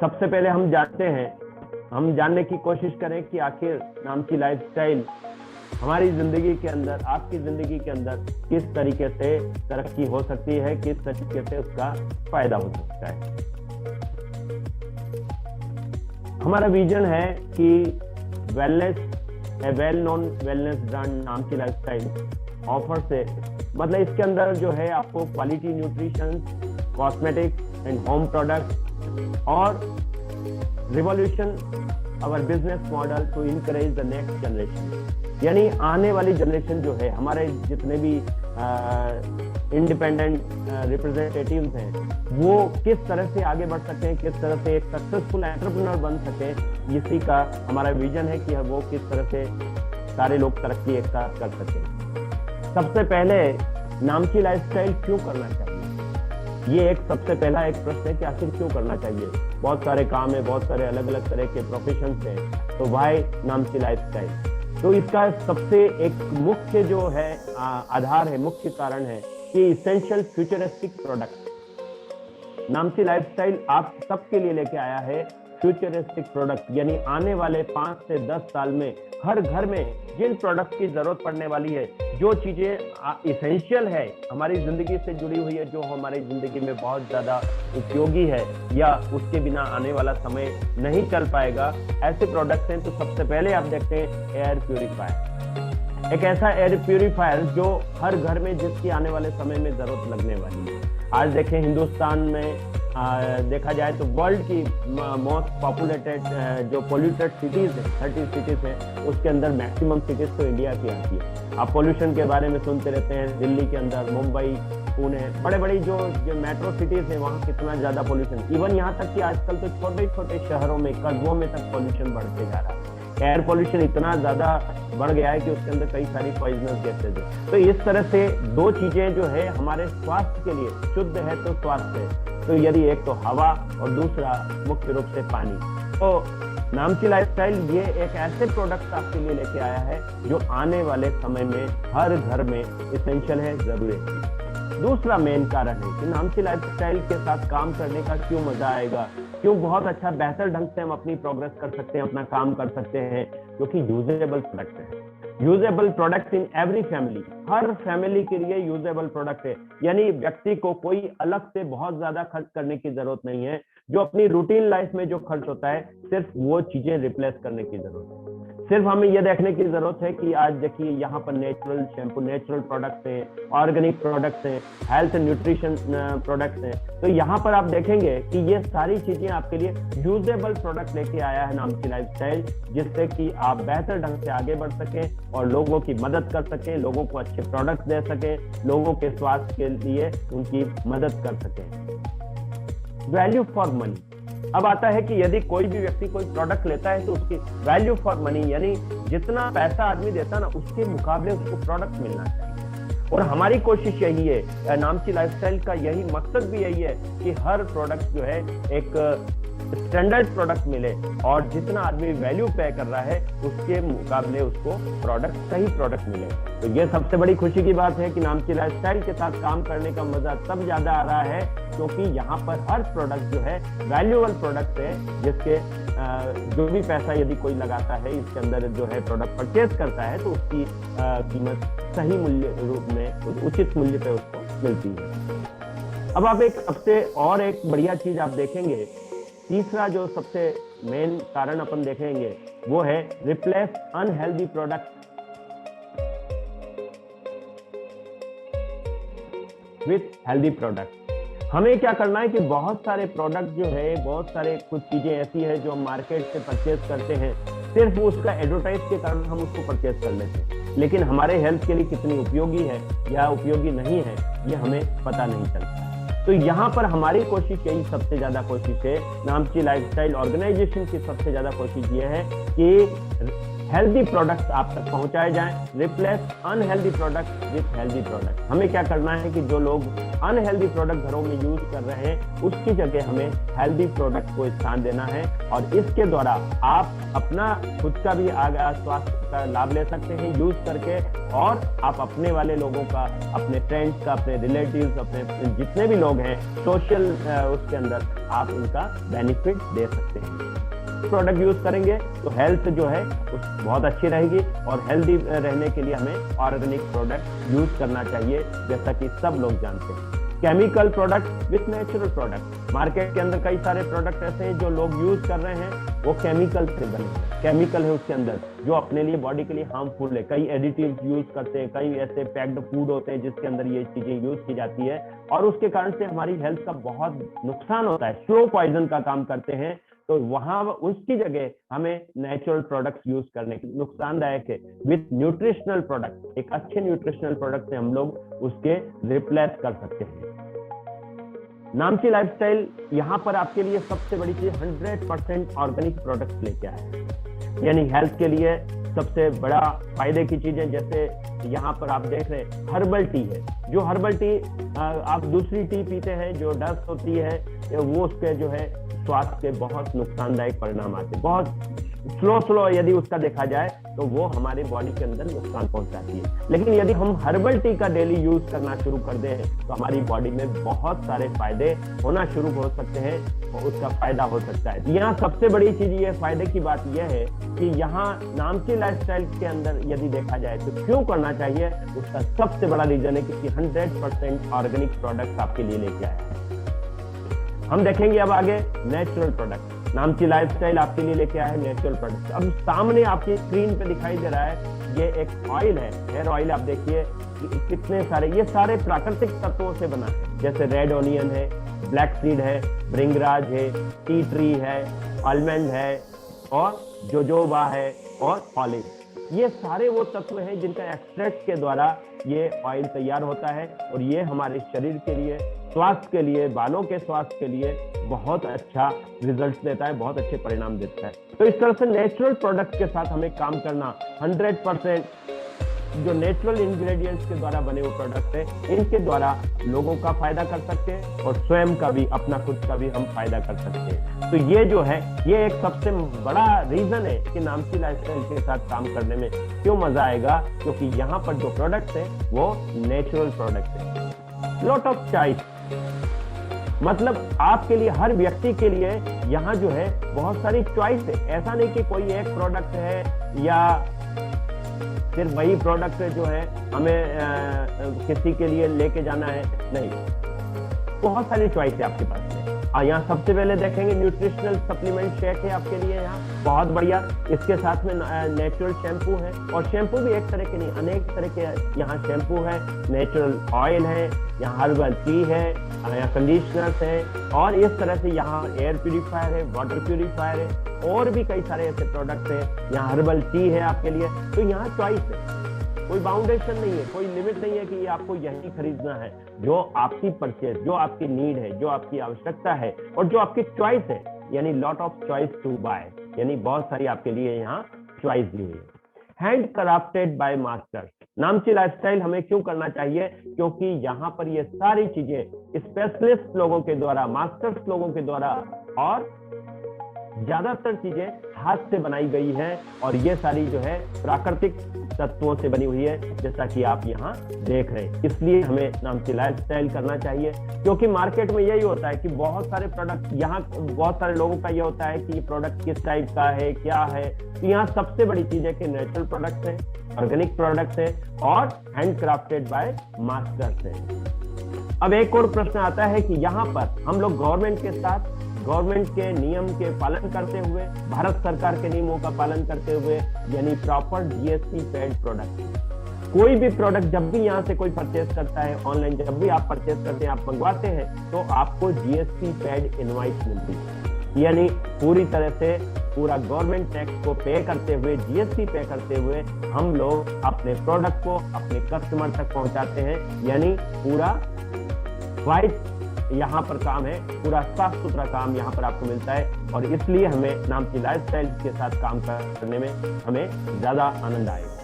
सबसे पहले हम जानने की कोशिश करें कि आखिर नामची लाइफस्टाइल हमारी जिंदगी के अंदर, आपकी जिंदगी के अंदर किस तरीके से तरक्की हो सकती है, किस तरीके से उसका फायदा हो सकता है। हमारा विजन है कि wellness, a well known wellness brand Namchi lifestyle offer से, मतलब इसके अंदर जो है आपको quality nutrition, cosmetics and home product और revolution our business model to encourage the next generation, यानी आने वाली जनरेशन जो है, हमारे जितने भी इंडिपेंडेंट रिप्रेजेंटेटिव्स हैं, वो किस तरह से आगे बढ़ सकते हैं, किस तरह से एक सक्सेसफुल एंटरप्रेन्योर बन सके, इसी का हमारा विजन है कि वो किस तरह से सारे लोग तरक्की एक साथ कर सकें। सबसे पहले नामची लाइफस्टाइल क्यों करना चाहिए, ये एक सबसे पहला एक प्रश्न है कि आखिर क्यों करना चाहिए। बहुत सारे काम है, बहुत सारे अलग अलग तरह के प्रोफेशंस हैं, तो व्हाई नामची लाइफस्टाइल। तो इसका सबसे एक मुख्य जो है आधार है, मुख्य कारण है कि इसेंशियल फ्यूचरिस्टिक प्रोडक्ट नामची लाइफस्टाइल आप सबके लिए लेके आया है फ्यूचरिस्टिक प्रोडक्ट, यानी आने वाले 5 से 10 साल में हर घर में जिन प्रोडक्ट की जरूरत पड़ने वाली है, जो चीजें इसेंशियल है, हमारी जिंदगी से जुड़ी हुई है, जो हमारी जिंदगी में बहुत ज्यादा उपयोगी है या उसके बिना आने वाला समय नहीं चल पाएगा, ऐसे प्रोडक्ट्स हैं। तो सबसे पहले आप देखते हैं एयर प्यूरिफायर, एक ऐसा एयर प्यूरिफायर जो हर घर में, जिसकी आने वाले समय में जरूरत लगने वाली है। आज देखें हिंदुस्तान में देखा जाए तो वर्ल्ड की मोस्ट पॉपुलेटेड जो पोल्यूटेड सिटीज है, 30 सिटीज हैं, उसके अंदर मैक्सिमम सिटीज तो इंडिया की आती है। आप पोल्यूशन के बारे में सुनते रहते हैं, दिल्ली के अंदर, मुंबई, पुणे, बड़े बड़ी जो मेट्रो सिटीज है, वहाँ कितना ज्यादा पोल्यूशन। इवन यहाँ तक कि आजकल तो छोटे छोटे शहरों में, कस्बों में तक पोल्यूशन बढ़ते जा रहा है। एयर पोल्यूशन इतना ज्यादा बढ़ गया है कि उसके अंदर कई सारी पॉइजनस गैसेज है। तो इस तरह से दो चीजें जो है हमारे स्वास्थ्य के लिए, शुद्ध है तो स्वास्थ्य है, तो यदि एक तो हवा और दूसरा मुख्य रूप से पानी। तो नामची लाइफस्टाइल ये एक ऐसे प्रोडक्ट आपके लिए लेके आया है जो आने वाले समय में हर घर में इसेंशियल है, जरूरी है। दूसरा मेन कारण है कि नामची लाइफस्टाइल के साथ काम करने का क्यों मजा आएगा, क्यों बहुत अच्छा बेहतर ढंग से हम अपनी प्रोग्रेस कर सकते हैं, अपना काम कर सकते हैं, क्योंकि यूजेबल प्रोडक्ट है। Usable product in every family, her family के लिए यूजेबल प्रोडक्ट है, यानी व्यक्ति को कोई अलग से बहुत ज्यादा खर्च करने की जरूरत नहीं है। जो अपनी रूटीन लाइफ में जो खर्च होता है, सिर्फ वो चीजें रिप्लेस करने की जरूरत है। सिर्फ हमें यह देखने की जरूरत है कि आज देखिए यहाँ पर नेचुरल शैम्पू, नेचुरल प्रोडक्ट्स हैं, ऑर्गेनिक प्रोडक्ट्स हैं, हेल्थ एंड न्यूट्रिशन प्रोडक्ट्स हैं। तो यहाँ पर आप देखेंगे कि ये सारी चीजें आपके लिए यूजेबल प्रोडक्ट लेके आया है नामची लाइफस्टाइल, जिससे कि आप बेहतर ढंग से आगे बढ़ सकें और लोगों की मदद कर सकें, लोगों को अच्छे प्रोडक्ट्स दे सकें, लोगों के स्वास्थ्य के लिए उनकी मदद कर सकें। Value for money. अब आता है कि यदि कोई भी व्यक्ति कोई प्रोडक्ट लेता है तो उसकी वैल्यू फॉर मनी, यानी जितना पैसा आदमी देता ना, उसके मुकाबले उसको प्रोडक्ट मिलना चाहिए। और हमारी कोशिश यही है, नामची लाइफस्टाइल का यही मकसद भी यही है कि हर प्रोडक्ट जो है एक स्टैंडर्ड प्रोडक्ट मिले और जितना आदमी वैल्यू पे कर रहा है उसके मुकाबले उसको प्रोडक्ट, सही प्रोडक्ट मिले। तो ये सबसे बड़ी खुशी की बात है कि नामची लाइफस्टाइल के साथ काम करने का मजा तब ज्यादा आ रहा है क्योंकि यहाँ पर हर प्रोडक्ट जो है वैल्यूएबल प्रोडक्ट है, जिसके जो भी पैसा यदि कोई लगाता है इसके अंदर जो है प्रोडक्ट परचेज करता है तो उसकी कीमत सही मूल्य रूप में, उचित मूल्य पे उसको मिलती है। अब आप एक सबसे और एक बढ़िया चीज आप देखेंगे, तीसरा जो सबसे मेन कारण अपन देखेंगे वो है replace unhealthy product with healthy product. हमें क्या करना है कि बहुत सारे प्रोडक्ट जो है, बहुत सारे कुछ चीजें ऐसी है जो हम मार्केट से परचेज करते हैं, सिर्फ उसका एडवर्टाइज के कारण हम उसको परचेज कर लेते हैं, लेकिन हमारे हेल्थ के लिए कितनी उपयोगी है या उपयोगी नहीं है ये हमें पता नहीं चलता। तो यहाँ पर हमारी कोशिश यही सबसे ज्यादा कोशिश है, नामची लाइफस्टाइल ऑर्गेनाइजेशन की सबसे ज्यादा कोशिश ये है कि हेल्दी प्रोडक्ट्स आप तक पहुंचाए जाएं, replace unhealthy product with healthy product. हमें क्या करना है कि जो लोग अनहेल्दी प्रोडक्ट घरों में यूज कर रहे हैं उसकी जगह हमें हेल्दी प्रोडक्ट को स्थान देना है, और इसके द्वारा आप अपना खुद का भी स्वास्थ्य का लाभ ले सकते हैं यूज करके, और आप अपने वाले लोगों का, अपने फ्रेंड्स का, अपने रिलेटिव्स, अपने जितने भी लोग हैं सोशल उसके अंदर आप उनका बेनिफिट दे सकते हैं। प्रोडक्ट यूज करेंगे तो हेल्थ जो है बहुत अच्छी रहेगी, और हेल्दी रहने के लिए हमें ऑर्गेनिक प्रोडक्ट यूज करना चाहिए, जैसा कि सब लोग जानते हैं। Chemical product with natural product, market के अंदर कई सारे प्रोडक्ट ऐसे हैं जो लोग यूज कर रहे हैं, वो केमिकल से बने, केमिकल है उसके अंदर जो अपने लिए, बॉडी के लिए हार्मफुल है। कई एडिटिव्स यूज करते हैं, कई ऐसे पैक्ड फूड होते हैं जिसके अंदर ये चीजें यूज की जाती है, और उसके कारण से हमारी हेल्थ का बहुत नुकसान होता है, स्लो पॉइजन का काम करते हैं। तो वहां उसकी जगह हमें नेचुरल प्रोडक्ट्स यूज करने की, नुकसानदायक है, विथ न्यूट्रिशनल प्रोडक्ट, एक अच्छे न्यूट्रिशनल प्रोडक्ट से हम लोग उसके रिप्लेस कर सकते हैं। नामची लाइफस्टाइल यहाँ पर आपके लिए सबसे बड़ी चीज 100% ऑर्गेनिक प्रोडक्ट्स लेके आए हैं, यानी हेल्थ के लिए सबसे बड़ा फायदे की चीजें, जैसे यहाँ पर आप देख रहे हैं हर्बल टी है, जो हर्बल टी आप दूसरी टी पीते हैं जो डस्ट होती है, वो उसके जो है स्वास्थ्य के बहुत नुकसानदायक परिणाम आते हैं, बहुत स्लो यदि उसका देखा जाए तो वो हमारे बॉडी के अंदर नुकसान पहुंचाती है। लेकिन यदि हम हर्बल टी का डेली यूज करना शुरू कर दें तो हमारी बॉडी में बहुत सारे फायदे होना शुरू हो सकते हैं, और उसका फायदा हो सकता है। यहाँ सबसे बड़ी चीज ये फायदे की बात यह है कि यहाँ नामची लाइफस्टाइल के अंदर यदि देखा जाए तो क्यों करना चाहिए, उसका सबसे बड़ा रीजन है कि 100% ऑर्गेनिक प्रोडक्ट आपके लिए लेके आया है। हम देखेंगे अब आगे नेचुरल प्रोडक्ट। नामची लाइफस्टाइल आपके लिए लेके आया है नेचुरल प्रोडक्ट। अब सामने आपकी स्क्रीन पे दिखाई दे रहा है, ये एक ऑयल है, हेयर ऑयल। आप देखिए कितने सारे, ये सारे प्राकृतिक तत्वों से बना है, जैसे रेड ऑनियन है, ब्लैक सीड है, भृंगराज है, टी ट्री है, आलमंड है, और जोजोबा है, और ऑलिव। ये सारे वो तत्व हैं जिनका एक्सट्रैक्ट के द्वारा ये ऑयल तैयार होता है, और ये हमारे शरीर के लिए, स्वास्थ्य के लिए, बालों के स्वास्थ्य के लिए बहुत अच्छा रिजल्ट देता है, बहुत अच्छे परिणाम देता है। तो इस तरह से नेचुरल प्रोडक्ट के साथ हमें काम करना, 100% जो नेचुरल इंग्रेडिएंट्स के द्वारा बने हुए प्रोडक्ट है, इनके द्वारा लोगों का फायदा कर सकते हैं, और स्वयं का भी, अपना खुद का भी हम फायदा कर सकते हैं। तो ये जो है, ये एक सबसे बड़ा रीजन है कि नामची लाइफस्टाइल के साथ काम करने में क्यों मजा आएगा, क्योंकि यहाँ पर जो प्रोडक्ट है वो नेचुरल प्रोडक्ट है। लॉट ऑफ चॉइस, मतलब आपके लिए, हर व्यक्ति के लिए यहाँ जो है बहुत सारी चॉइस है। ऐसा नहीं कि कोई एक प्रोडक्ट है या सिर्फ वही प्रोडक्ट जो है हमें किसी के लिए लेके जाना है, नहीं, बहुत सारी चॉइस है आपके पास में। यहाँ सबसे पहले देखेंगे न्यूट्रिशनल सप्लीमेंट शेक है आपके लिए, यहाँ बहुत बढ़िया। इसके साथ में नेचुरल शैम्पू है, और शैम्पू भी एक तरह के नहीं, अनेक तरह के यहाँ शैम्पू है, नेचुरल ऑयल है, यहाँ हर्बल टी है, यहाँ कंडीशनर्स है, और इस तरह से यहाँ एयर प्यूरिफायर है, वाटर प्यूरिफायर है, और भी कई सारे ऐसे प्रोडक्ट हैं। यहाँ हर्बल टी है आपके लिए। तो यहाँ चॉइस है, कोई बाउंडेशन नहीं है, कोई लिमिट नहीं है कि ये आपको यही खरीदना है। जो आपकी परचेज, जो आपकी नीड है, जो आपकी आवश्यकता है, और जो आपकी चॉइस है, यानी lot of choice to buy, यानी बहुत सारी आपके लिए यहाँ चॉइस दी हुई है। Handcrafted by masters. Namchi lifestyle हमें क्यों करना चाहिए, क्योंकि यहाँ पर ये सारी चीजें स्पेशलिस्ट लोगों के द्वारा, मास्टर्स लोगों के द्वारा, और ज्यादातर चीजें हाथ से बनाई गई है, और ये सारी जो है प्राकृतिक तत्वों से बनी हुई है, जैसा कि आप यहाँ देख रहे हैं। इसलिए हमें नामची लाइफस्टाइल करना चाहिए, क्योंकि मार्केट में यही होता है कि बहुत सारे प्रोडक्ट, यहाँ बहुत सारे लोगों का ये होता है कि ये प्रोडक्ट किस टाइप का है, क्या है। तो यहाँ सबसे बड़ी चीज है कि नेचुरल प्रोडक्ट है, ऑर्गेनिक प्रोडक्ट है, और हैंड क्राफ्टेड बाय मास्टर्स है। अब एक और प्रश्न आता है कि यहाँ पर हम लोग गवर्नमेंट के साथ, गवर्नमेंट के नियम के पालन करते हुए, भारत सरकार के नियमों का पालन करते हुए, यानी प्रॉपर जीएसटी पेड प्रोडक्ट। कोई भी प्रोडक्ट जब भी यहाँ से कोई परचेज करता है, ऑनलाइन जब भी आप परचेज करते हैं, आप मंगवाते हैं, तो आपको जीएसटी पेड इनवॉइस मिलती है, यानी पूरी तरह से पूरा गवर्नमेंट टैक्स को पे करते हुए, जीएसटी पे करते हुए हम लोग अपने प्रोडक्ट को अपने कस्टमर तक पहुंचाते हैं। यानी पूरा व्हाइट यहाँ पर काम है, पूरा साफ सुथरा काम यहाँ पर आपको मिलता है, और इसलिए हमें नामची लाइफस्टाइल के साथ काम करने में हमें ज्यादा आनंद आएगा।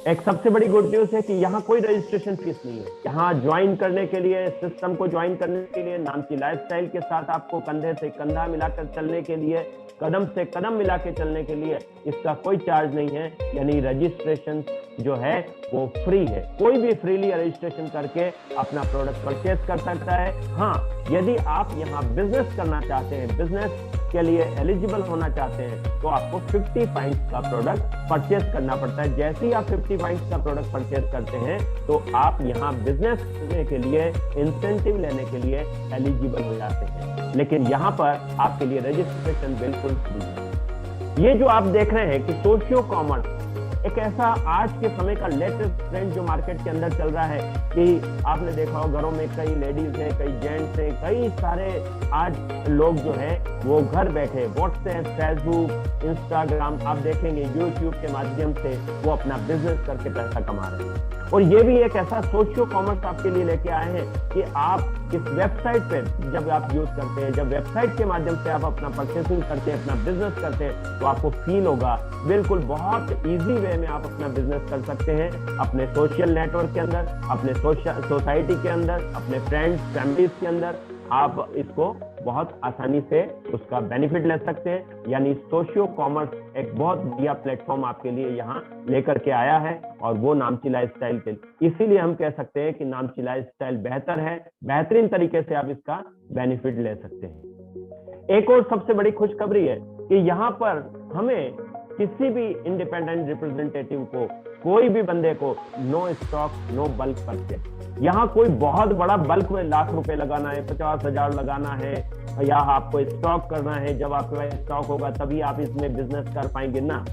एक सबसे बड़ी गुड न्यूज है कि यहाँ कोई रजिस्ट्रेशन फीस नहीं है। यहाँ ज्वाइन करने के लिए, सिस्टम को ज्वाइन करने के लिए, नामची लाइफस्टाइल के साथ आपको कंधे से कंधा मिलाकर चलने के लिए, कदम से कदम मिला के चलने के लिए इसका कोई चार्ज नहीं है। यानी रजिस्ट्रेशन जो है वो फ्री है। कोई भी फ्रीली रजिस्ट्रेशन करके अपना प्रोडक्ट परचेज कर सकता है। हाँ, यदि आप यहाँ बिजनेस करना चाहते हैं, बिजनेस के लिए एलिजिबल होना चाहते हैं, तो आपको 50 पॉइंट्स का प्रोडक्ट परचेज करना पड़ता है। जैसे ही आप 50 पॉइंट्स का प्रोडक्ट परचेज करते हैं तो आप यहाँ बिजनेस करने के लिए, इंसेंटिव लेने के लिए एलिजिबल हो जाते हैं। लेकिन यहाँ पर आपके लिए रजिस्ट्रेशन बिल्कुल फ्री है। ये जो आप देख रहे हैं कि सोशियो कॉमर्स एक ऐसा आज के समय का लेटेस्ट ट्रेंड जो मार्केट के अंदर चल रहा है कि आपने देखा हो घरों में कई लेडीज हैं, कई जेंट्स हैं, कई सारे आज लोग जो है वो घर बैठे व्हाट्सएप, फेसबुक, इंस्टाग्राम, आप देखेंगे यूट्यूब के माध्यम से वो अपना बिजनेस करके पैसा कमा रहे हैं। और ये भी एक ऐसा सोशियो कॉमर्स आपके लिए लेके आए हैं कि आप इस वेबसाइट पे जब आप यूज करते हैं, जब वेबसाइट के माध्यम से आप अपना परचेसिंग करते हैं, अपना बिजनेस करते हैं, तो आपको फील होगा बिल्कुल बहुत इजी वे में आप अपना बिजनेस कर सकते हैं। अपने सोशल नेटवर्क के अंदर, अपने सोसाइटी के अंदर, अपने फ्रेंड्स फैमिलीज के अंदर आप इसको बहुत आसानी से उसका बेनिफिट ले सकते हैं। यानी सोशियो कॉमर्स एक बहुत बढ़िया प्लेटफॉर्म आपके लिए यहाँ लेकर के आया है और वो नामची लाइफस्टाइल के लिए। इसीलिए हम कह सकते हैं कि नामची लाइफस्टाइल बेहतर है, बेहतरीन तरीके से आप इसका बेनिफिट ले सकते हैं। एक और सबसे बड़ी खुशखबरी है कि यहाँ पर हमें किसी भी इंडिपेंडेंट रिप्रेजेंटेटिव को, कोई भी बंदे को no stock no bulk purchase, यहाँ कोई बहुत बड़ा बल्क में लाख रुपए लगाना है, 50,000 लगाना है, या आपको स्टॉक करना है, जब आपके पास स्टॉक होगा तभी आप इसमें बिजनेस कर पाएंगे ना।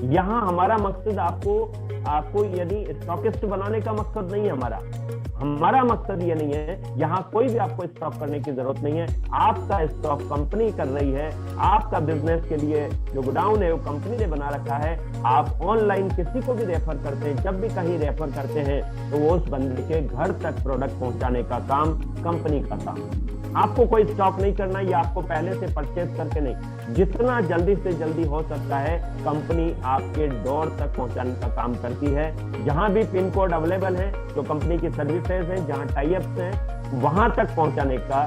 यहाँ हमारा मकसद आपको यदि स्टॉकिस्ट बनाने का मकसद नहीं है। हमारा मकसद ये नहीं है, यहाँ कोई भी आपको स्टॉक करने की जरूरत नहीं है। आपका स्टॉक कंपनी कर रही है, आपका बिजनेस के लिए जो गोडाउन है वो कंपनी ने बना रखा है। आप ऑनलाइन किसी को भी रेफर करते हैं, जब भी कहीं रेफर करते हैं तो वो उस बंदे के घर तक प्रोडक्ट पहुंचाने का काम कंपनी का काम। आपको कोई स्टॉक नहीं करना, या आपको पहले से परचेज करके नहीं, जितना जल्दी से जल्दी हो सकता है कंपनी आपके डोर तक पहुंचाने का काम करती है। जहां भी पिन कोड अवेलेबल है, जो कंपनी की सर्विसेज है, जहां टाई अप्स हैं, वहां तक पहुंचाने का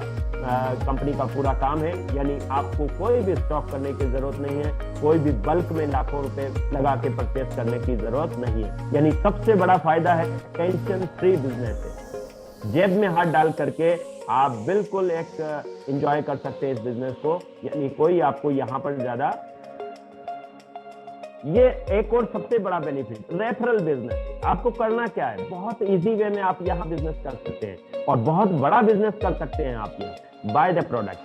कंपनी का पूरा काम है। यानी आपको कोई भी स्टॉक करने की जरूरत नहीं है, कोई भी बल्क में लाखों रुपए लगा के परचेज करने की जरूरत नहीं है। यानी सबसे बड़ा फायदा है टेंशन फ्री बिजनेस है। जेब में हाथ डाल करके आप बिल्कुल एक एंजॉय कर सकते हैं इस बिजनेस को। यानी कोई आपको यहाँ पर ज्यादा, ये एक और सबसे बड़ा बेनिफिट रेफरल बिजनेस। आपको करना क्या है, बहुत इजी वे में आप यहाँ बिजनेस कर सकते हैं और बहुत बड़ा बिजनेस कर सकते हैं आप यहाँ। बाय द प्रोडक्ट,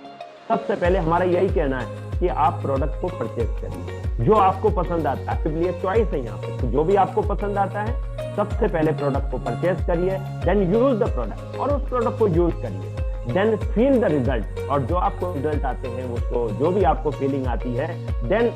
सबसे पहले हमारा यही कहना है कि आप प्रोडक्ट को परचेज करिए जो आपको पसंद आता है। आपके लिए चॉइस है यहाँ पे, तो जो भी आपको पसंद आता है सबसे पहले प्रोडक्ट को परचेज करिए, देन यूज द प्रोडक्ट, और उस प्रोडक्ट को यूज करिए, देन फील द रिजल्ट, और जो आपको रिजल्ट आते हैं उसको, जो भी आपको फीलिंग आती है, देन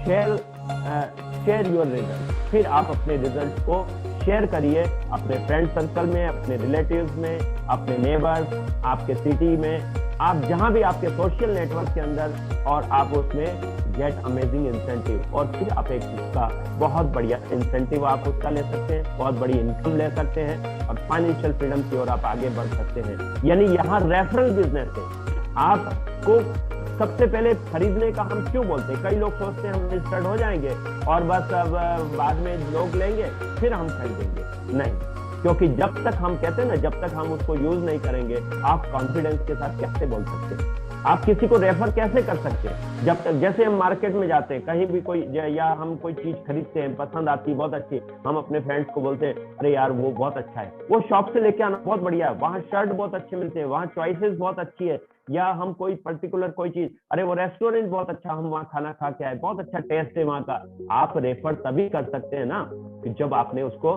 शेयर योर रिजल्ट। फिर आप अपने रिजल्ट को शेयर करिए अपने फ्रेंड सर्कल में, अपने रिलेटिव्स में, अपने नेबर्स, आपके सिटी में, आप जहां भी आपके सोशल नेटवर्क के अंदर, और आप उसमें गेट अमेजिंग इंसेंटिव, और फिर आप एक उसका बहुत बढ़िया इंसेंटिव आप उसका ले सकते हैं, बहुत बड़ी इनकम ले सकते हैं, और फाइनेंशियल फ्रीडम की ओर आप आगे बढ़ सकते हैं। यानी यहाँ रेफरल बिजनेस है। आपको सबसे पहले खरीदने का हम क्यों बोलते हैं, कई लोग सोचते हैं हम रजिस्टर्ड हो जाएंगे और बस अब बाद में लोग लेंगे फिर हम खरीदेंगे। नहीं, क्योंकि जब तक हम कहते हैं ना, जब तक हम उसको यूज नहीं करेंगे, आप कॉन्फिडेंस के साथ कैसे बोल सकते हैं, आप किसी को रेफर कैसे कर सकते हैं। जब तक, जैसे हम मार्केट में जाते हैं, कहीं भी कोई, या हम कोई चीज खरीदते हैं, पसंद आती है, बहुत अच्छी, हम अपने फ्रेंड्स को बोलते हैं अरे यार वो बहुत अच्छा है, वो शॉप से लेके आना बहुत बढ़िया है, वहाँ शर्ट बहुत अच्छे मिलते हैं, वहाँ चॉइसेस बहुत अच्छी है। या हम कोई पर्टिकुलर कोई चीज, अरे वो रेस्टोरेंट बहुत अच्छा, हम वहाँ खाना खा के आए, बहुत अच्छा टेस्ट है वहाँ का। आप रेफर तभी कर सकते हैं ना कि जब आपने उसको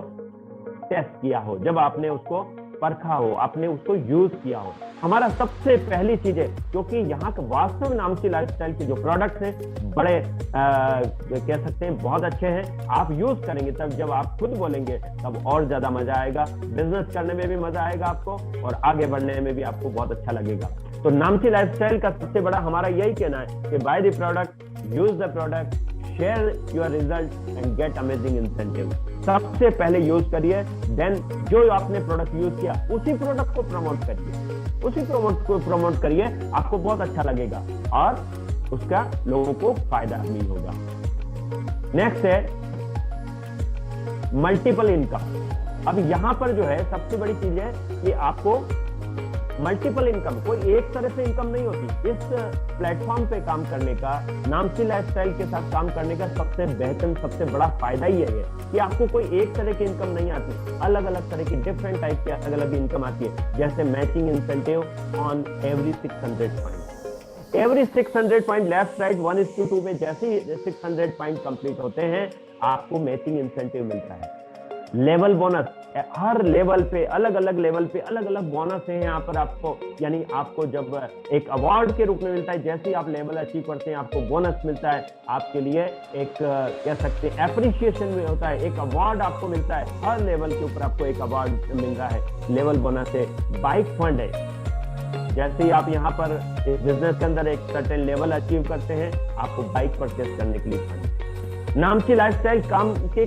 टेस्ट किया हो, जब आपने उसको परखा हो, आपने उसको यूज किया हो। हमारा सबसे पहली चीज है, क्योंकि यहाँ का वास्तव नामची लाइफस्टाइल के जो प्रोडक्ट्स हैं बड़े कह सकते हैं बहुत अच्छे हैं। आप यूज करेंगे तब, जब आप खुद बोलेंगे तब और ज्यादा मजा आएगा, बिजनेस करने में भी मजा आएगा आपको और आगे बढ़ने में भी आपको बहुत अच्छा लगेगा। तो नामची लाइफस्टाइल का सबसे बड़ा हमारा यही कहना है कि by the product, use the product, share your result and gate amazing incentive. सबसे पहले यूज करिए, देन जो आपने प्रोडक्ट यूज किया उसी प्रोडक्ट को प्रमोट करिए, उसी प्रोडक्ट को प्रमोट करिए, आपको बहुत अच्छा लगेगा और उसका लोगों को फायदा भी होगा। नेक्स्ट है मल्टीपल इनकम। अब यहां पर जो है सबसे बड़ी चीज है कि आपको मल्टीपल इनकम, कोई एक तरह से इनकम नहीं होती। इस प्लेटफॉर्म पे काम करने का, नामची लाइफस्टाइल के साथ काम करने का सबसे बेहतर, सबसे बड़ा फायदा ही है कि आपको कोई एक तरह की इनकम नहीं आती, अलग अलग तरह की डिफरेंट टाइप की अलग अलग इनकम आती है। जैसे matching incentive on every 600 point, every 600 point left right 1:2 में जैसे ही 600 पॉइंट कंप्लीट होते हैं आपको मैचिंग इंसेंटिव मिलता है। लेवल बोनस, हर लेवल पे अलग अलग लेवल पे अलग अलग बोनस है यहाँ पर आपको, यानी आपको जब एक अवार्ड के रूप में मिलता है, जैसे ही आप लेवल अचीव करते हैं आपको बोनस मिलता है, आपके लिए एक कह सकते हैं एप्रिसिएशन में होता है, एक अवार्ड आपको मिलता है, हर लेवल के ऊपर आपको एक अवार्ड मिल रहा है। लेवल बोनस है। बाइक फंड है, जैसे ही आप यहाँ पर बिजनेस के अंदर एक सर्टेन लेवल अचीव करते हैं आपको बाइक परचेस करने के लिए फंड। नामची लाइफस्टाइल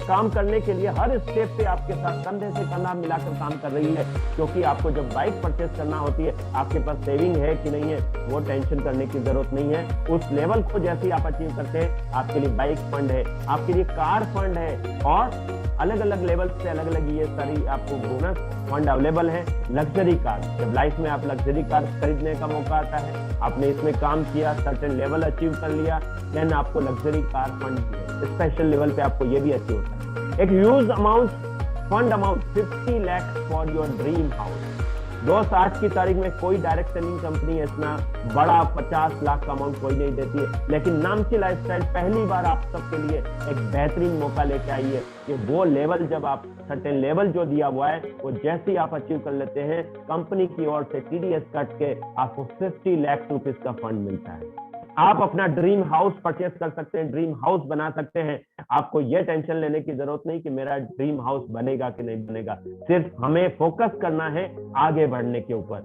काम करने के लिए हर स्टेप पे आपके साथ कंधे से कंधा मिलाकर काम कर रही है, क्योंकि आपको जब बाइक परचेस करना होती है आपके पास सेविंग है कि नहीं है वो टेंशन करने की जरूरत नहीं है। उस लेवल को जैसे ही आप अचीव करते हैं आपके लिए बाइक फंड है, आपके लिए कार फंड है और अलग अलग लेवल से अलग अलग ये सारी आपको बोनस फंड अवेलेबल है। लग्जरी कार, जब लाइफ में आप लग्जरी कार खरीदने का मौका आता है, आपने इसमें काम किया, सर्टेन लेवल अचीव कर लिया, देन आपको luxury car fund special level पे आपको ये भी अचीव होता है। एक huge amount fund amount 50 lakh for your dream house. दोस्त आज की तारीख में कोई डायरेक्ट सेलिंग कंपनी इतना बड़ा 50 लाख का अमाउंट कोई नहीं देती है, लेकिन नामची लाइफस्टाइल पहली बार आप सबके लिए एक बेहतरीन मौका लेके आई है कि वो लेवल, जब आप सर्टेन लेवल जो दिया हुआ है वो जैसे ही आप अचीव कर लेते हैं कंपनी की ओर से TDS कट के आपको 50 लाख रुपीज का फंड मिलता है। आप अपना ड्रीम हाउस परचेस कर सकते हैं, ड्रीम हाउस बना सकते हैं। आपको यह टेंशन लेने की जरूरत नहीं कि मेरा ड्रीम हाउस बनेगा कि नहीं बनेगा, सिर्फ हमें फोकस करना है आगे बढ़ने के ऊपर,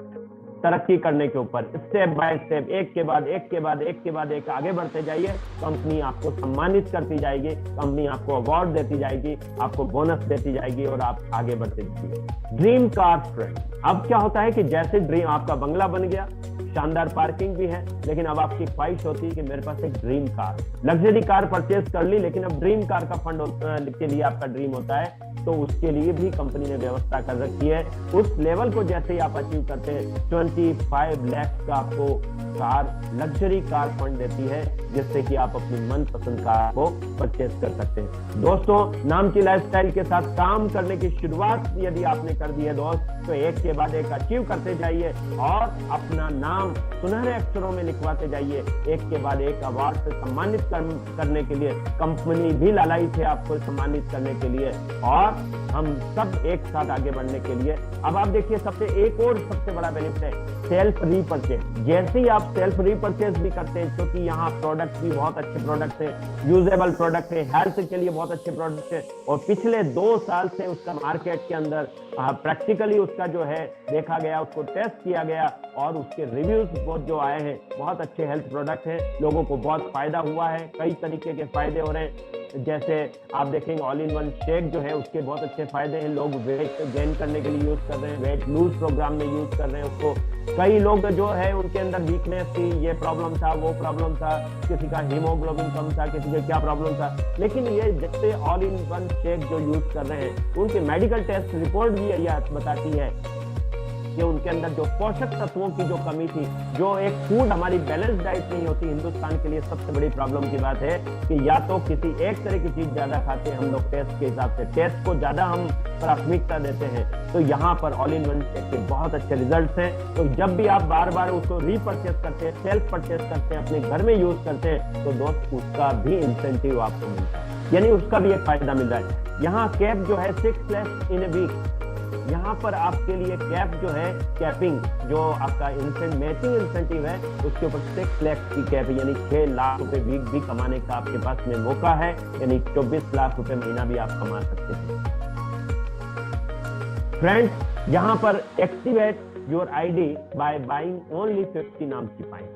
तरक्की करने के ऊपर। स्टेप बाय स्टेप, एक के बाद एक के बाद एक के बाद एक आगे बढ़ते जाइए। कंपनी आपको सम्मानित करती जाएगी, कंपनी आपको अवार्ड देती जाएगी, आपको बोनस देती जाएगी और आप आगे बढ़ते जाइए। ड्रीम कार फ्रेंड, अब क्या होता है कि जैसे ड्रीम आपका बंगला बन गया, शानदार पार्किंग भी है, लेकिन अब आपकी ख्वाहिश होती है कि मेरे पास एक dream car, luxury car purchase कर ली, लेकिन अब ड्रीम कार का फंड के लिए आपका ड्रीम होता है, तो उसके लिए भी कंपनी ने व्यवस्था कर रखी है। उस लेवल को जैसे ही आप अचीव करते हैं 25 लाख का आपको कार, लग्जरी कार फंड देती है, जिससे कि आप अपनी मनपसंद कार को परचेस कर सकते हैं। दोस्तों, नामची लाइफस्टाइल के साथ काम करने की शुरुआत यदि आपने कर दी है दोस्त, तो एक के बाद एक अचीव करते जाइए और अपना नाम सुनहरे अक्षरों में लिखवाते जाइए। एक के बाद एक अवार्ड से सम्मानित करने के लिए कंपनी भी लालायित है आपको सम्मानित करने के लिए, और हम सब एक साथ आगे बढ़ने के लिए। अब आप देखिए, एक और सबसे बड़ा बेनिफिट है सेल्फ रीपरचेज। जैसे ही आप सेल्फ रीपरचेज भी करते हैं, क्योंकि यहाँ प्रोडक्ट भी बहुत अच्छे प्रोडक्ट है, यूजेबल प्रोडक्ट है, हेल्थ के लिए बहुत अच्छे प्रोडक्ट है, और पिछले 2 साल से उसका मार्केट के अंदर प्रैक्टिकली उसका जो है देखा गया, उसको टेस्ट किया गया और उसके रिव्यूज बहुत जो आए हैं, बहुत अच्छे हेल्थ प्रोडक्ट है, लोगों को बहुत फायदा हुआ है, कई तरीके के फायदे हो रहे हैं। जैसे आप देखेंगे ऑल इन वन शेक जो है उसके बहुत अच्छे फायदे हैं, लोग वेट गेन करने के लिए यूज कर रहे हैं, वेट लूज प्रोग्राम में यूज कर रहे हैं उसको। कई लोग जो है उनके अंदर वीकनेस थी, ये प्रॉब्लम था, वो प्रॉब्लम था, किसी का हीमोग्लोबिन कम था, किसी का क्या प्रॉब्लम था, लेकिन ये जैसे ऑल इन वन शेक जो यूज कर रहे हैं उनके मेडिकल टेस्ट रिपोर्ट भी यह बताती है कि उनके अंदर जो पोषक तत्वों की जो कमी थी, जो एक फूड हमारी बैलेंस डाइट नहीं होती, हिंदुस्तान के लिए सबसे बड़ी प्रॉब्लम की बात है कि या तो किसी एक तरह की चीज ज्यादा खाते हैं हम लोग टेस्ट के हिसाब से, टेस्ट को ज्यादा हम प्राथमिकता देते हैं। तो यहाँ पर ऑल इन वन के बहुत अच्छे रिजल्ट्स हैं। तो जब भी आप बार बार उसको रीपरचेस करते हैं, सेल्फ परचेस करते हैं, अपने घर में यूज करते हैं, तो दोस्त उसका भी इंसेंटिव आपको मिलता है, यानी उसका भी एक फायदा मिल रहा है। यहाँ कैप जो है 6 लाख इन ए वीक, यहाँ पर आपके लिए कैप जो है, कैपिंग जो आपका मैचिंग इंसेंटिव है, उसके ऊपर 6 लाख की कैप, यानी 6 लाख रुपए वीक भी कमाने का आपके पास में मौका है, यानी 24 लाख रुपए महीना भी आप कमा सकते हैं। फ्रेंड्स, यहाँ पर activate your ID by buying only 50 Namchi point,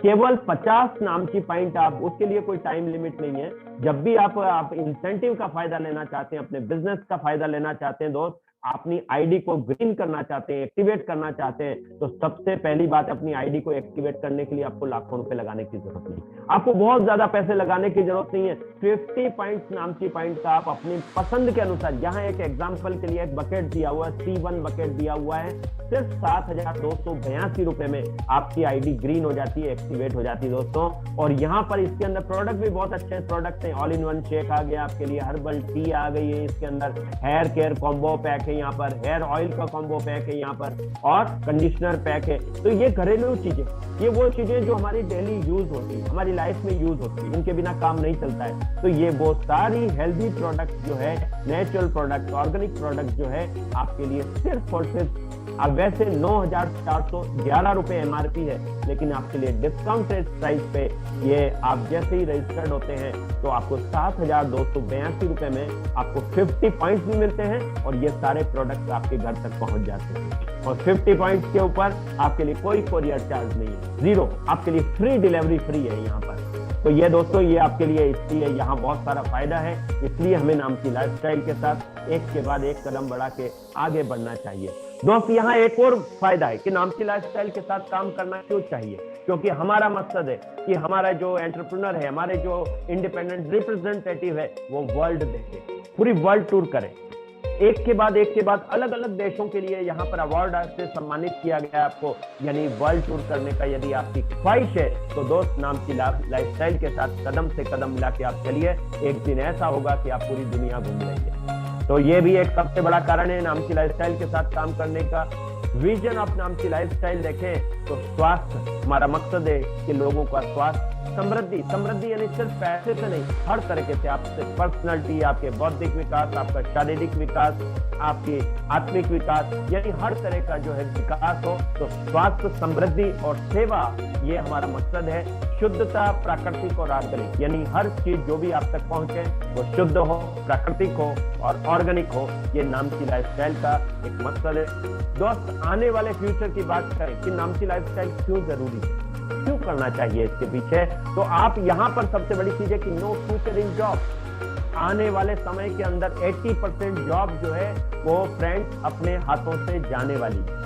केवल 50 नामची पॉइंट। आप उसके लिए कोई टाइम लिमिट नहीं है। जब भी आप इंसेंटिव का फायदा लेना चाहते हैं, अपने बिजनेस का फायदा लेना चाहते हैं दोस्त, अपनी आईडी को ग्रीन करना चाहते हैं, एक्टिवेट करना चाहते हैं, तो सबसे पहली बात, अपनी आईडी को एक्टिवेट करने के लिए आपको लाखों रुपए लगाने की जरूरत नहीं, आपको बहुत ज्यादा पैसे लगाने की जरूरत नहीं है। 50 पॉइंट्स नामची पॉइंट का आप अपनी पसंद के अनुसार, यहाँ एक एग्जांपल के लिए एक बकेट दिया हुआ है, C1 बकेट दिया हुआ है, सिर्फ 7,282 रुपए में आपकी आईडी ग्रीन हो जाती है, एक्टिवेट हो जाती है दोस्तों। और यहाँ पर इसके अंदर प्रोडक्ट भी बहुत अच्छे प्रोडक्ट हैं। ऑल इन वन शेक आ गया आपके लिए, हर्बल टी आ गई है, इसके अंदर हेयर केयर कॉम्बो पैक है, यहाँ पर हेयर ऑयल का कॉम्बो पैक है यहाँ पर, और कंडीशनर पैक है। तो ये घरेलू चीजें, ये वो चीजें जो हमारी डेली यूज होती है, हमारी लाइफ में यूज होती है, इनके बिना काम नहीं चलता है। तो ये वो सारी हेल्दी प्रोडक्ट जो है, नेचुरल प्रोडक्ट, ऑर्गेनिक प्रोडक्ट जो है आपके लिए सिर्फ और सिर्फ, अब वैसे 9,411 रुपए एमआरपी है, लेकिन आपके लिए डिस्काउंटेड प्राइस पे ये आप जैसे ही रजिस्टर्ड होते हैं तो आपको 7,282 रुपए में आपको 50 पॉइंट्स भी मिलते हैं, और ये सारे प्रोडक्ट्स आपके घर तक पहुंच जाते हैं। और 50 पॉइंट्स के ऊपर आपके लिए कोई कोरियर चार्ज नहीं है, 0, आपके लिए फ्री डिलीवरी फ्री है यहाँ पर। तो ये दोस्तों, ये आपके लिए, इसलिए यहाँ बहुत सारा फायदा है, इसलिए हमें नामची लाइफस्टाइल के साथ एक के बाद एक कदम बढ़ा के आगे बढ़ना चाहिए। दोस्त, यहाँ एक और फायदा है कि नामची लाइफस्टाइल के साथ काम करना क्यों चाहिए, क्योंकि हमारा मकसद है कि हमारा जो एंटरप्रेन्योर है, हमारे जो इंडिपेंडेंट रिप्रेजेंटेटिव है, वो वर्ल्ड देखे, पूरी वर्ल्ड टूर करे, एक के बाद अलग अलग देशों के लिए यहाँ पर अवार्ड से सम्मानित किया गया आपको, यानी वर्ल्ड टूर करने का यदि आपकी ख्वाहिश है तो दोस्त, नामची लाइफस्टाइल के साथ कदम से कदम मिला के आप चलिए। एक दिन ऐसा होगा कि आप पूरी दुनिया घूम लेंगे। तो ये भी एक सबसे बड़ा कारण है नामची लाइफस्टाइल के साथ काम करने का। विजन ऑफ नामची लाइफस्टाइल देखें तो स्वास्थ्य, हमारा मकसद है कि लोगों का स्वास्थ्य, समृद्धि यानी सिर्फ पैसे से नहीं, हर तरीके से आपसे पर्सनालिटी, आपके बौद्धिक विकास, आपका शारीरिक विकास, आपकी आत्मिक विकास, यानी हर तरह का जो है विकास हो। तो स्वास्थ्य, समृद्धि और सेवा, ये हमारा मकसद है। शुद्धता, प्राकृतिक और ऑर्गेनिक, यानी हर चीज जो भी आप तक पहुंचे वो शुद्ध हो, प्राकृतिक हो और ऑर्गेनिक हो, ये नामची लाइफस्टाइल का एक मकसद है। दोस्त, आने वाले फ्यूचर की बात करें कि नामची लाइफस्टाइल क्यों जरूरी है, क्यों करना चाहिए इसके पीछे, तो आप यहाँ पर सबसे बड़ी चीज है कि नो फ्यूचर इन जॉब। आने वाले समय के अंदर 80% जॉब जो है वो फ्रेंड्स अपने हाथों से जाने वाली है।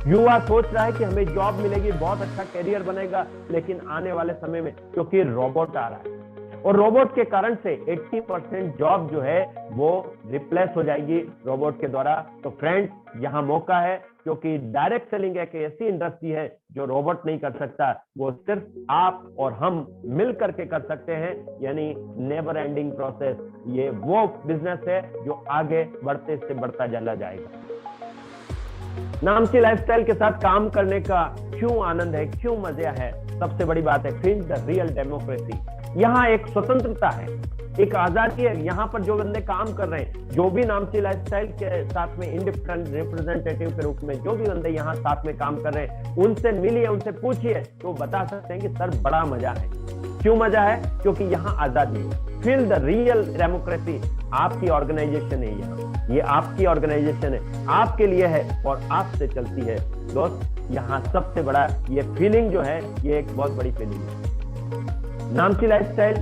युवा सोच रहा है कि हमें जॉब मिलेगी, बहुत अच्छा करियर बनेगा, लेकिन आने वाले समय में क्योंकि रोबोट आ रहा है और रोबोट के कारण से 80% जॉब जो है वो रिप्लेस हो जाएगी रोबोट के द्वारा। तो फ्रेंड्स, यहाँ मौका है, क्योंकि डायरेक्ट सेलिंग एक ऐसी इंडस्ट्री है जो रोबोट नहीं कर सकता, वो सिर्फ आप और हम मिल करके कर सकते हैं, यानी नेवर एंडिंग प्रोसेस। ये वो बिजनेस है जो आगे बढ़ते से बढ़ता चला जाएगा। नामची लाइफस्टाइल के साथ काम करने का क्यों आनंद है, क्यों मजा है, सबसे बड़ी बात है फील द रियल डेमोक्रेसी। यहाँ एक स्वतंत्रता है, एक आजादी है। यहाँ पर जो बंदे काम कर रहे हैं, जो भी नामची लाइफस्टाइल के साथ में इंडिपेंडेंट रिप्रेजेंटेटिव के रूप में जो भी बंदे यहाँ साथ में काम कर रहे हैं, उनसे मिलिए, उनसे पूछिए, तो बता सकते हैं कि सर बड़ा मजा है। क्यों मजा है? क्योंकि यहाँ आजादी है। Feel the real democracy. आपकी ऑर्गेनाइजेशन है, यहाँ ये आपकी ऑर्गेनाइजेशन है, आपके लिए है और आपसे चलती है। दोस्त, यहाँ सबसे बड़ा ये फीलिंग जो है, ये एक बहुत बड़ी फीलिंग है। Namchi lifestyle,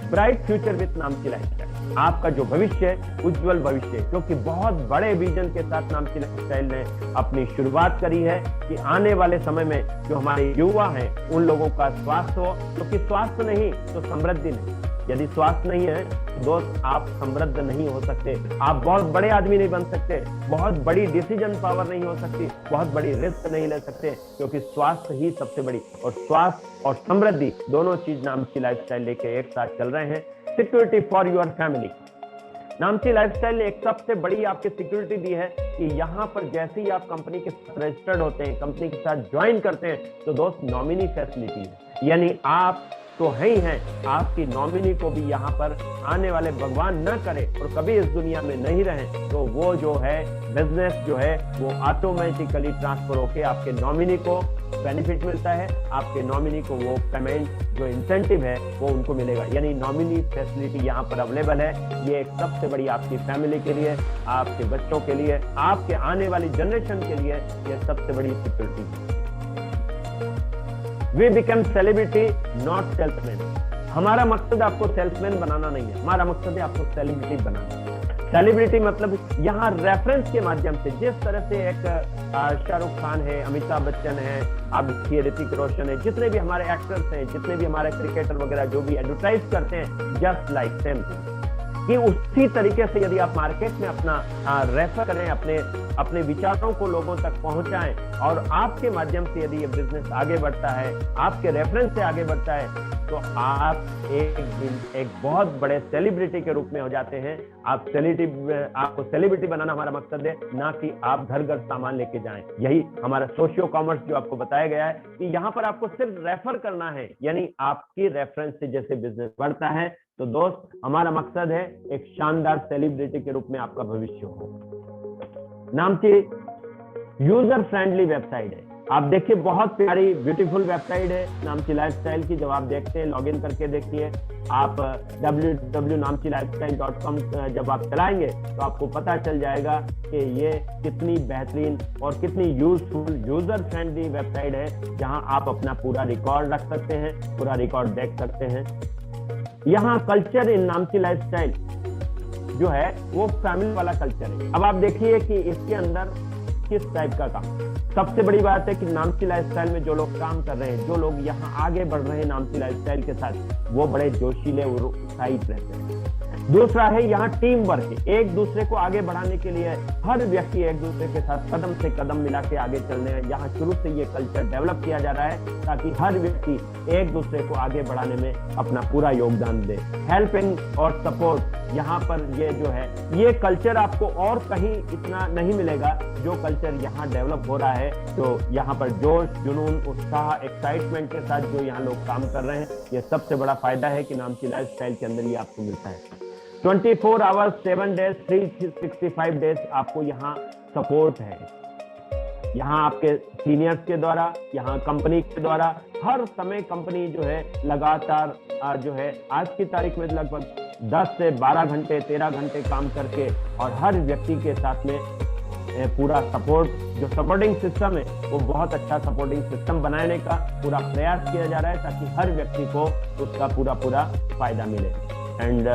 bright future with Namchi lifestyle. आपका जो भविष्य है, उज्जवल भविष्य, क्योंकि बहुत बड़े विजन के साथ नामची लाइफस्टाइल ने अपनी शुरुआत करी है कि आने वाले समय में जो हमारे युवा हैं, उन लोगों का स्वास्थ्य हो, क्योंकि स्वास्थ्य नहीं तो समृद्धि नहीं। यदि स्वास्थ्य नहीं है दोस्त, आप समृद्ध नहीं हो सकते, आप बहुत बड़े आदमी नहीं बन सकते, बहुत बड़ी डिसीजन पावर नहीं हो सकती, बहुत बड़ी रिस्क नहीं ले सकते, क्योंकि स्वास्थ्य ही सबसे बड़ी। और स्वास्थ्य और समृद्धि दोनों चीज नामची लाइफस्टाइल लेके एक साथ चल रहे हैं। Security for your family. Namchi lifestyle ने एक सबसे बड़ी आपकी सिक्योरिटी दी है कि यहाँ पर जैसे ही आप कंपनी के साथ रजिस्टर्ड होते हैं, कंपनी के साथ ज्वाइन करते हैं, तो दोस्त नॉमिनी फैसिलिटी है, यानी आप तो है ही है, आपकी नॉमिनी को भी यहाँ पर आने वाले भगवान न करे और कभी इस दुनिया में नहीं रहे, तो वो जो है बिजनेस जो है वो ऑटोमेटिकली ट्रांसफर होके आपके नॉमिनी को बेनिफिट मिलता है, आपके नॉमिनी को वो पेमेंट जो इंसेंटिव है वो उनको मिलेगा। यानी नॉमिनी फैसिलिटी यहाँ पर अवेलेबल है। ये एक सबसे बड़ी आपकी फैमिली के लिए, आपके बच्चों के लिए, आपके आने वाली जनरेशन के लिए ये सबसे बड़ी सिक्योरिटी है। We become celebrity not salesman. हमारा मकसद आपको सेल्समैन बनाना नहीं है, हमारा मकसद है आपको सेलिब्रिटी बनाना। सेलिब्रिटी मतलब यहाँ रेफरेंस के माध्यम से, जिस तरह से एक शाहरुख खान है, अमिताभ बच्चन है, अब ऋतिक रोशन है, जितने भी हमारे एक्टर्स हैं, जितने भी हमारे क्रिकेटर वगैरह जो भी एडवर्टाइज करते हैं, जस्ट लाइक सेम कि उसी तरीके से यदि आप मार्केट में अपना रेफर करें, अपने विचारों को लोगों तक पहुंचाएं और आपके माध्यम से यदि ये बिजनेस आगे बढ़ता है, आपके रेफरेंस से आगे बढ़ता है, तो आप एक दिन एक बहुत बड़े सेलिब्रिटी के रूप में हो जाते हैं। आपको सेलिब्रिटी बनाना हमारा मकसद है, ना कि आप घर घर सामान लेके जाएं। यही हमारा सोशियो कॉमर्स जो आपको बताया गया है कि यहाँ पर आपको सिर्फ रेफर करना है, यानी आपकी रेफरेंस से जैसे बिजनेस बढ़ता है। तो दोस्त, हमारा मकसद है एक शानदार सेलिब्रिटी के रूप में आपका भविष्य हो। नामची यूजर फ्रेंडली वेबसाइट है। आप देखिए, बहुत प्यारी ब्यूटीफुल वेबसाइट है नामची लाइफस्टाइल की। जब आप देखते हैं, लॉगिन करके देखिए, आप www.namchilifestyle.com जब आप चलाएंगे तो आपको पता चल जाएगा कि ये कितनी बेहतरीन और कितनी यूजफुल यूजर फ्रेंडली वेबसाइट है, जहां आप अपना पूरा रिकॉर्ड रख सकते हैं, पूरा रिकॉर्ड देख सकते हैं। यहाँ कल्चर इन नामची लाइफस्टाइल जो है वो फैमिली वाला कल्चर है। अब आप देखिए कि इसके अंदर किस टाइप का काम। सबसे बड़ी बात है कि नामची लाइफस्टाइल में जो लोग काम कर रहे हैं, जो लोग यहाँ आगे बढ़ रहे हैं नामची लाइफस्टाइल के साथ, वो बड़े जोशीले और उत्साहित रहते हैं। दूसरा है यहाँ टीम वर्क। एक दूसरे को आगे बढ़ाने के लिए हर व्यक्ति एक दूसरे के साथ कदम से कदम मिला के आगे चलने हैं। यहाँ शुरू से ये कल्चर डेवलप किया जा रहा है ताकि हर व्यक्ति एक दूसरे को आगे बढ़ाने में अपना पूरा योगदान दे। हेल्पिंग और सपोर्ट, यहाँ पर ये जो है ये कल्चर आपको और कहीं इतना नहीं मिलेगा जो कल्चर यहाँ डेवलप हो रहा है। तो यहाँ पर जोश, जुनून, उत्साह, एक्साइटमेंट के साथ जो यहाँ लोग काम कर रहे हैं, ये सबसे बड़ा फायदा है कि नामची लाइफस्टाइल के अंदर ये आपको मिलता है। 24 आवर्स 7 डेज 365 डेज आपको यहाँ सपोर्ट है। यहाँ आपके सीनियर्स के द्वारा, यहाँ कंपनी के द्वारा हर समय कंपनी जो है लगातार जो है आज की तारीख में लगभग 10 से 12 घंटे 13 घंटे काम करके और हर व्यक्ति के साथ में पूरा सपोर्ट, जो सपोर्टिंग सिस्टम है वो बहुत अच्छा सपोर्टिंग सिस्टम बनाने का पूरा प्रयास किया जा रहा है ताकि हर व्यक्ति को उसका पूरा फायदा मिले। एंड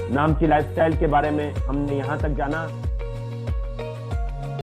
नामची लाइफस्टाइल के बारे में हमने यहाँ तक जाना।